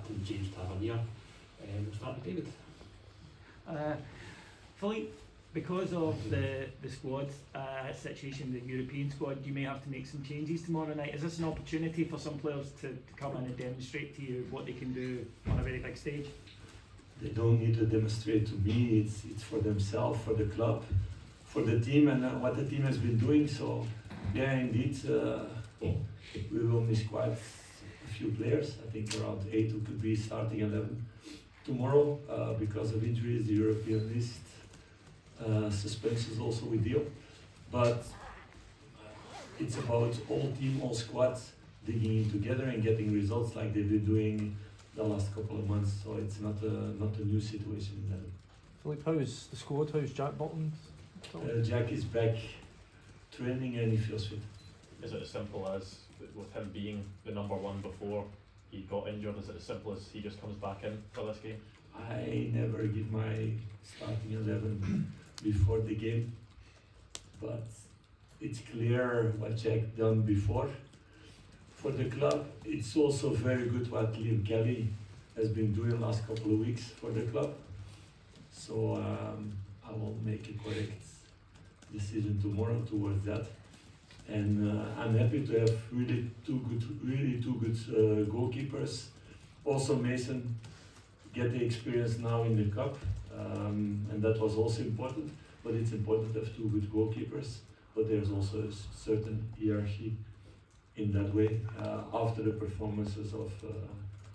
captain James Tavernier. We'll start with David. Philippe, because of the squad situation, the European squad, you may have to make some changes tomorrow night. Is this an opportunity for some players to come in and demonstrate to you what they can do on a very big stage? They don't need to demonstrate to me, it's for themselves, for the club, for the team, and what the team has been doing. So yeah, indeed, we will miss quite a few players. I think around 8 who could be starting 11 tomorrow because of injuries. The European list suspensions also with deal, but it's about all team, all squads digging in together and getting results like they've been doing the last couple of months. So it's not a new situation in that. Philippe, how's the squad? How's Jack Butland? Jack is back training and he feels fit. Is it as simple as, with him being the number one before he got injured, is it as simple as he just comes back in for this game? I never give my starting 11 before the game, but it's clear what Jack done before. For the club, it's also very good what Liam Kelly has been doing last couple of weeks for the club. So I will make a correct decision tomorrow towards that. And I'm happy to have really two good goalkeepers. Also Mason get the experience now in the cup, and that was also important. But it's important to have two good goalkeepers. But there's also a certain hierarchy in that way after the performances of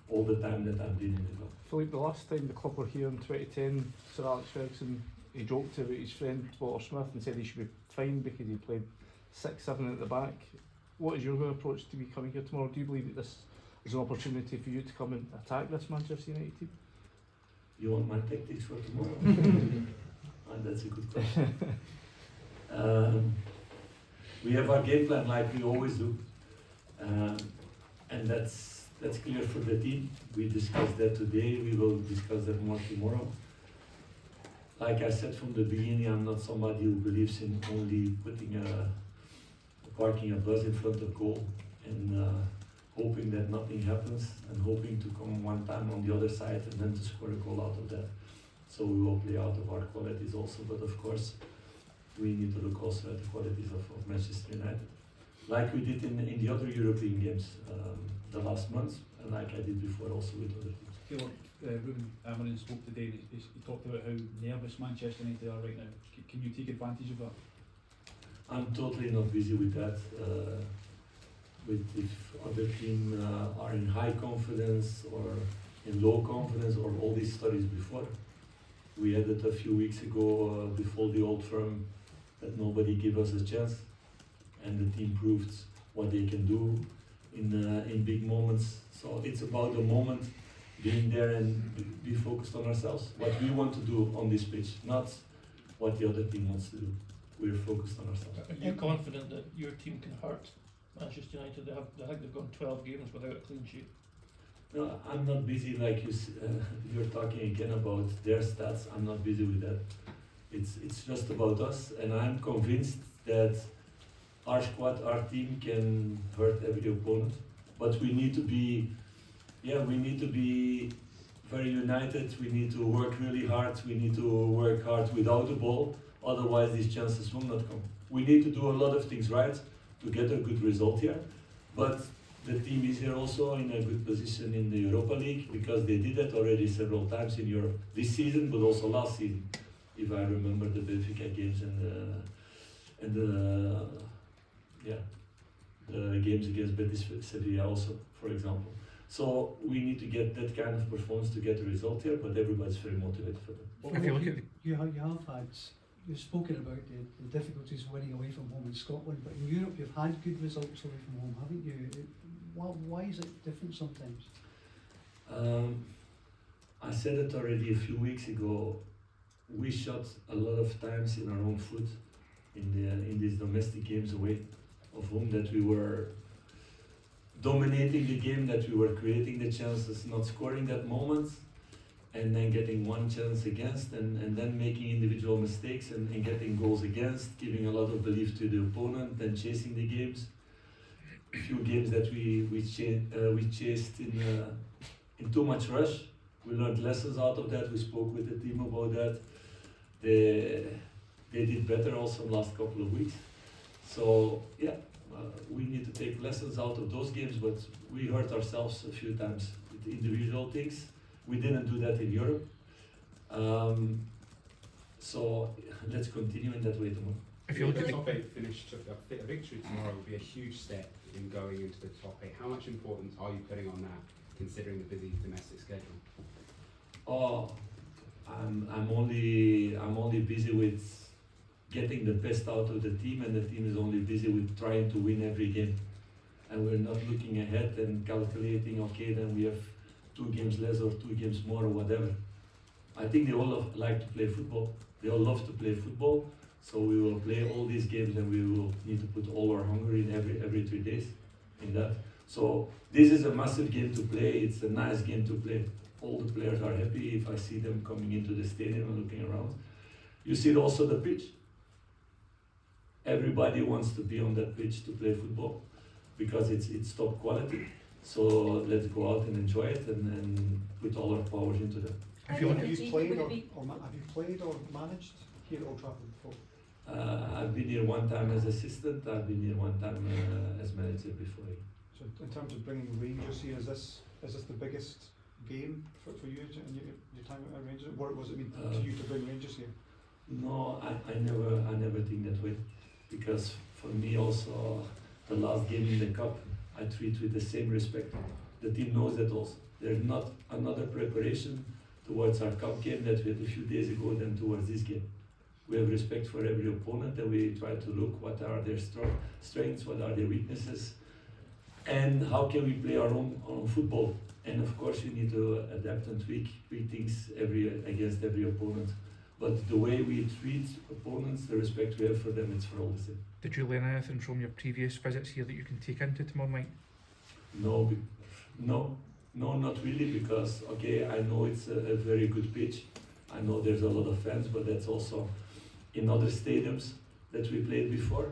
all the time that I've been in the club. Philippe, the last time the club were here in 2010, Sir Alex Ferguson, he joked about his friend Walter Smith and said he should be fined because he played 6-7 at the back. What is your approach to be coming here tomorrow? Do you believe that this is an opportunity for you to come and attack this Manchester United team? You want my tactics for tomorrow? And that's a good question. We have our game plan like we always do, and that's clear for the team. We discussed that today. We will discuss that more tomorrow. Like I said from the beginning, I'm not somebody who believes in only parking a bus in front of goal and hoping that nothing happens and hoping to come one time on the other side and then to score a goal out of that. So we will play out of our qualities also, but of course we need to look also at the qualities of Manchester United, like we did in the other European games the last months, and like I did before also with other teams. Ruben Amorim spoke today and he talked about how nervous Manchester United are right now. Can you take advantage of that? I'm totally not busy with that. With if other team are in high confidence or in low confidence or all these studies before. We had it a few weeks ago before the Old Firm that nobody gave us a chance, and the team proved what they can do in big moments. So it's about the moment, being there and be focused on ourselves, what we want to do on this pitch, not what the other team wants to do. We're focused on ourselves. Are you confident that your team can hurt Manchester United? I think they've gone 12 games without a clean sheet. No, I'm not busy like you're talking again about their stats. I'm not busy with that. It's just about us, and I'm convinced that our squad, our team can hurt every opponent. But we need to be very united. We need to work really hard. We need to work hard without the ball. Otherwise, these chances will not come. We need to do a lot of things right to get a good result here. But the team is here also in a good position in the Europa League because they did that already several times in Europe this season, but also last season, if I remember the Benfica games and the games against Betis Sevilla also, for example. So we need to get that kind of performance to get a result here, but everybody's very motivated for that. Well, you've spoken about the difficulties winning away from home in Scotland, but in Europe you've had good results away from home, haven't you? Why is it different sometimes? I said it already a few weeks ago. We shot a lot of times in our own foot in these domestic games away of home, that we were dominating the game, that we were creating the chances, not scoring that moment, and then getting one chance against, and then making individual mistakes and getting goals against, giving a lot of belief to the opponent, then chasing the games. A few games that we chased in too much rush. We learned lessons out of that. We spoke with the team about that. They did better also in the last couple of weeks. So yeah, we need to take lessons out of those games, but we hurt ourselves a few times with individual things. We didn't do that in Europe. So let's continue in that way tomorrow. If you look at the top 8 finish, a victory tomorrow would be a huge step in going into the top 8. How much importance are you putting on that, considering the busy domestic schedule? Oh, I'm only busy with getting the best out of the team, and the team is only busy with trying to win every game. And we're not looking ahead and calculating, okay, then we have 2 games less or 2 games more or whatever. I think they all like to play football. They all love to play football. So we will play all these games, and we will need to put all our hunger in every 3 days in that. So this is a massive game to play. It's a nice game to play. All the players are happy if I see them coming into the stadium and looking around. You see also the pitch. Everybody wants to be on that pitch to play football because it's top quality. So let's go out and enjoy it and put all our powers into that. Have you played or managed here at Old Trafford before? I've been here one time as assistant. I've been here one time as manager before. So in terms of bringing Rangers here, is this the biggest game for you in your time at Rangers? What was it mean to you to bring Rangers here? No, I never think that way, because for me also the last game in the cup I treat with the same respect. The team knows that also. There's not another preparation towards our cup game that we had a few days ago than towards this game. We have respect for every opponent, and we try to look what are their strengths, what are their weaknesses, and how can we play our own football. And of course you need to adapt and tweak things against every opponent. But the way we treat opponents, the respect we have for them, it's for all the same. Did you learn anything from your previous visits here that you can take into tomorrow night? No, not really, because okay, I know it's a very good pitch. I know there's a lot of fans, but that's also in other stadiums that we played before.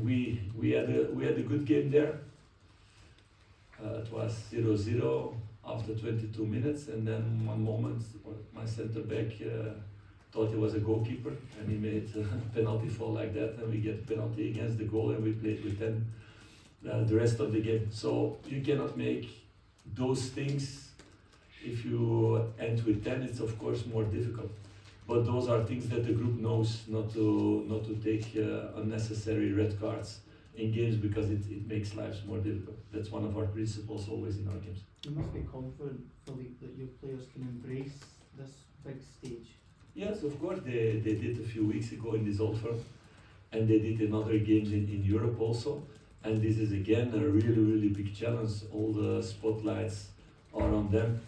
We had a good game there. It was 0-0 after 22 minutes, and then one moment my centre back thought he was a goalkeeper, and he made a penalty fall like that, and we get a penalty against the goal, and we played with 10 the rest of the game. So you cannot make those things. If you end with 10, it's of course more difficult. But those are things that the group knows, not to take unnecessary red cards in games, because it makes lives more difficult. That's one of our principles always in our games. You must be confident, Philippe, that your players can embrace this big stage. Yes, of course, they did a few weeks ago in this Old Firm, and they did in other games in Europe also. And this is again a really big challenge. All the spotlights are on them,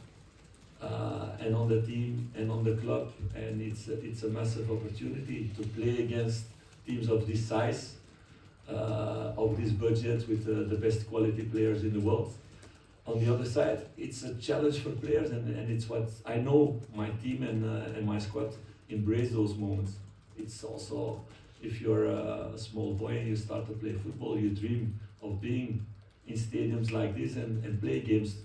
and on the team and on the club, and it's a massive opportunity to play against teams of this size, of this budget, with the best quality players in the world. On the other side, it's a challenge for players, and it's what I know my team and my squad embrace those moments. It's also, if you're a small boy and you start to play football, you dream of being in stadiums like this and play games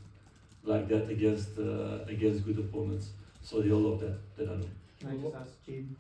like that against good opponents. So they all love that I know. Can I just ask James